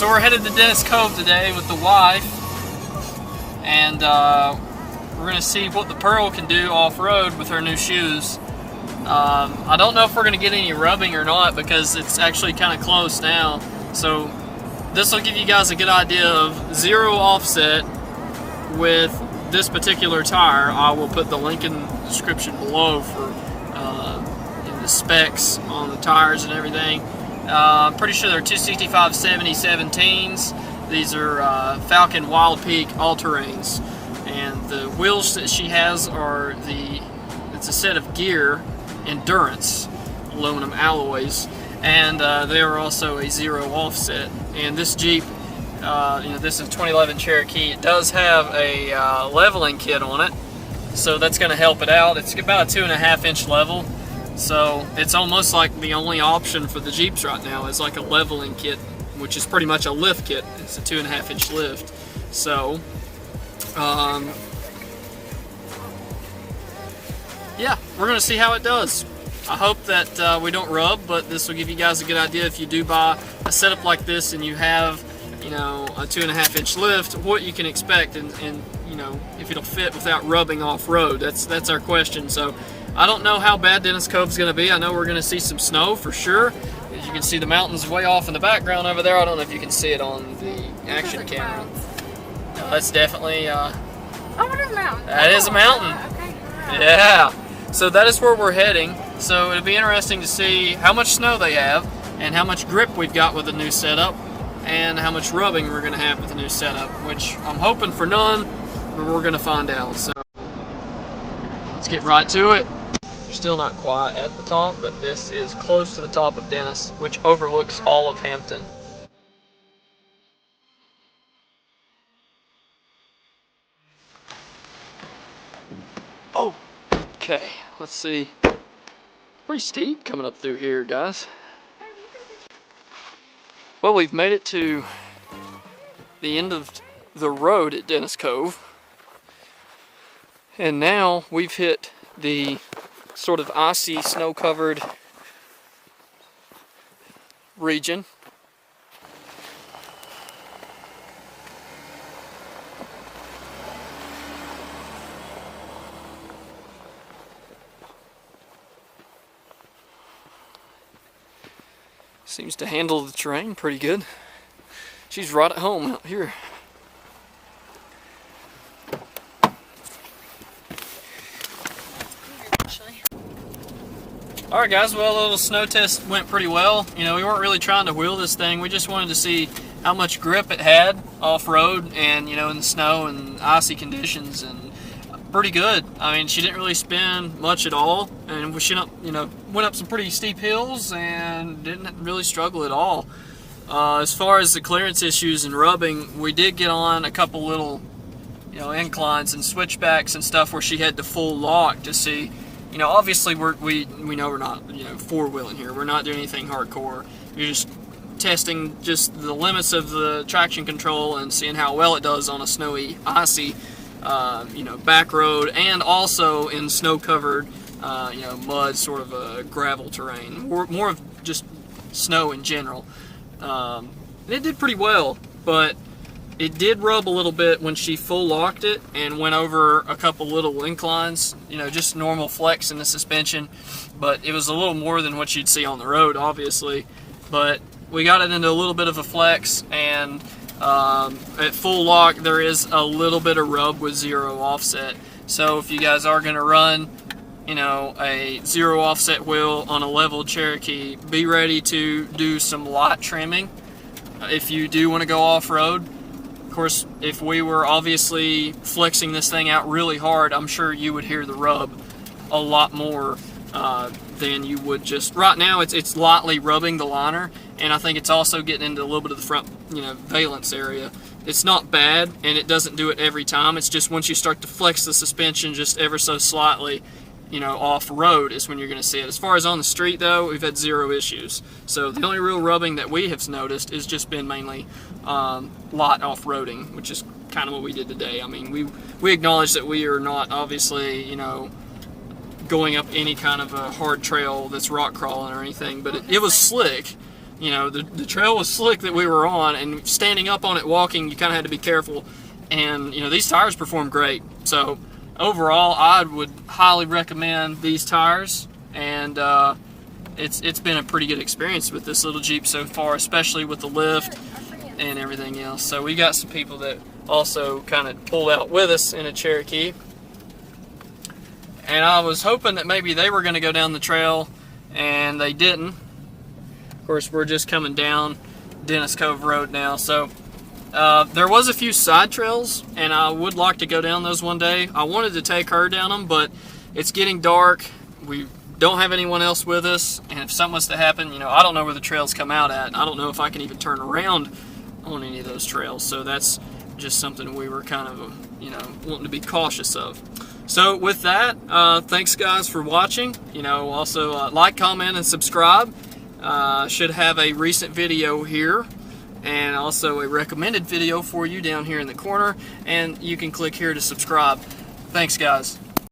So we're headed to Dennis Cove today with the wife, and we're going to see what the Pearl can do off-road with her new shoes. I don't know if we're going to get any rubbing or not because it's actually kind of close now. So this will give you guys a good idea of zero offset with this particular tire. I will put the link in the description below for the specs on the tires and everything. I'm pretty sure they're 265/70 17s. These are Falken Wildpeak all-terrains, and the wheels that she has are it's a set of gear endurance aluminum alloys, and they are also a zero offset. And this Jeep, this is 2011 Cherokee. It does have a leveling kit on it, so that's going to help it out. It's about a 2.5-inch level. So it's almost like the only option for the Jeeps right now is like a leveling kit, which is pretty much a lift kit. It's a 2.5-inch lift. So, yeah, we're going to see how it does. I hope that we don't rub, but this will give you guys a good idea if you do buy a setup like this and you have, a 2.5-inch lift, what you can expect, and if it'll fit without rubbing off-road. That's our question. So I don't know how bad Dennis Cove is going to be. I know we're going to see some snow for sure. As you can see the mountains way off in the background over there. I don't know if you can see it on the action camera. No, that's definitely... oh, what is a mountain? That is a mountain. Okay. Yeah. So that is where we're heading. So it'll be interesting to see how much snow they have and how much grip we've got with the new setup and how much rubbing we're going to have with the new setup, which I'm hoping for none, but we're going to find out. So let's get right to it. Still not quite at the top, but this is close to the top of Dennis, which overlooks all of Hampton. Oh, okay, let's see. Pretty steep coming up through here, guys. Well, we've made it to the end of the road at Dennis Cove, and now we've hit the sort of icy, snow-covered region. Seems to handle the terrain pretty good. She's right at home out here. Alright guys, well, a little snow test went pretty well. We weren't really trying to wheel this thing. We just wanted to see how much grip it had off-road and, in the snow and icy conditions, and pretty good. I mean, she didn't really spin much at all, and she went up some pretty steep hills and didn't really struggle at all. As far as the clearance issues and rubbing, we did get on a couple little, inclines and switchbacks and stuff where she had to full lock to see. Obviously we know we're not, four-wheeling here. We're not doing anything hardcore. You're just testing just the limits of the traction control and seeing how well it does on a snowy, icy, back road, and also in snow-covered, mud, sort of a gravel terrain. More of just snow in general. It did pretty well, but it did rub a little bit when she full locked it and went over a couple little inclines, just normal flex in the suspension, but it was a little more than what you'd see on the road, obviously. But we got it into a little bit of a flex, and at full lock there is a little bit of rub with zero offset. So if you guys are going to run, a zero offset wheel on a level Cherokee, be ready to do some light trimming if you do want to go off-road. Of course, if we were obviously flexing this thing out really hard, I'm sure you would hear the rub a lot more than you would just... Right now, it's lightly rubbing the liner, and I think it's also getting into a little bit of the front, valence area. It's not bad, and it doesn't do it every time. It's just once you start to flex the suspension just ever so slightly, off-road is when you're going to see it. As far as on the street, though, we've had zero issues. So the only real rubbing that we have noticed has just been mainly light off-roading, which is kind of what we did today. I mean, we acknowledge that we are not, obviously, going up any kind of a hard trail that's rock crawling or anything, but it was slick. you know, the trail was slick that we were on, and standing up on it walking, you kind of had to be careful. And you know, these tires perform great. So overall, I would highly recommend these tires, and it's been a pretty good experience with this little Jeep so far, especially with the lift and everything else. So we got some people that also kind of pulled out with us in a Cherokee, and I was hoping that maybe they were going to go down the trail, and they didn't. Of course, we're just coming down Dennis Cove Road now, so there was a few side trails, and I would like to go down those one day. I wanted to take her down them, but it's getting dark. We don't have anyone else with us, and if something was to happen, you know, I don't know where the trails come out at, and I don't know if I can even turn around on any of those trails. So that's just something we were kind of, you know, wanting to be cautious of. So with that, thanks guys for watching. You know, also like, comment, and subscribe. Should have a recent video here, and also a recommended video for you down here in the corner, and you can click here to subscribe. Thanks guys.